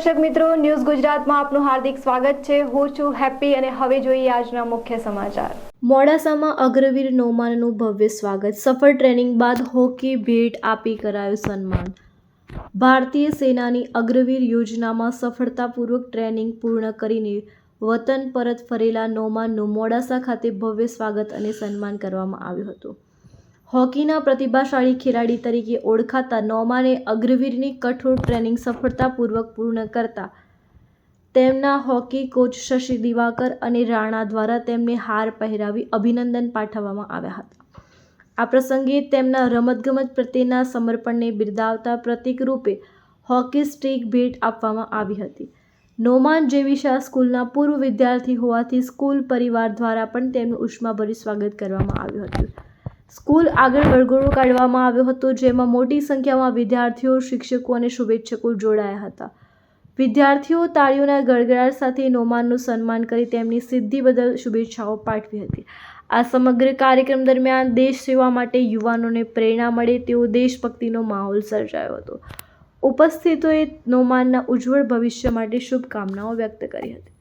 દર્શક મિત્રો, ન્યૂઝ ગુજરાતમાં આપનું હાર્દિક સ્વાગત છે। હું છું હેપી અને હવે જોઈએ આજના મુખ્ય સમાચાર। મોડાસામાં અગ્રવીર નોમાનનું ભવ્ય સ્વાગત। સફળ ટ્રેનિંગ બાદ હોકી ભેટ આપી કરાયું સન્માન। ભારતીય સેનાની અગ્રવીર યોજનામાં સફળતાપૂર્વક ટ્રેનિંગ પૂર્ણ કરીને વતન પરત ફરેલા નોમાનનું મોડાસા ખાતે ભવ્ય સ્વાગત અને સન્માન કરવામાં આવ્યું હતું। હોકીના પ્રતિભાશાળી ખેલાડી તરીકે ઓળખાતા નોમાને અગ્રવીરની કઠોર ટ્રેનિંગ સફળતાપૂર્વક પૂર્ણ કરતા તેમના હોકી કોચ શશી દિવાકર અને રાણા દ્વારા તેમને હાર પહેરાવી અભિનંદન પાઠવવામાં આવ્યા હતા। આ પ્રસંગે તેમના રમતગમત પ્રત્યેના સમર્પણને બિરદાવતા પ્રતીક રૂપે હોકી સ્ટિક ભેટ આપવામાં આવી હતી। નોમાન જેવિશા સ્કૂલના પૂર્વ વિદ્યાર્થી હોવાથી સ્કૂલ પરિવાર દ્વારા પણ તેમનું ઉષ્માભર્યું સ્વાગત કરવામાં આવ્યું હતું। સ્કૂલ આગળ વરઘોડો કાઢવામાં આવ્યો હતો, જેમાં મોટી સંખ્યામાં વિદ્યાર્થીઓ, શિક્ષકો અને શુભેચ્છકો જોડાયા હતા। વિદ્યાર્થીઓ તાળીઓના ગડગડાટ સાથે નોમાનનું સન્માન કરી તેમની સિદ્ધિ બદલ શુભેચ્છાઓ પાઠવી હતી। આ સમગ્ર કાર્યક્રમ દરમિયાન દેશ સેવા માટે યુવાનોને પ્રેરણા મળે તેવો દેશભક્તિનો માહોલ સર્જાયો હતો। ઉપસ્થિતોએ નોમાનના ઉજ્જવળ ભવિષ્ય માટે શુભકામનાઓ વ્યક્ત કરી હતી।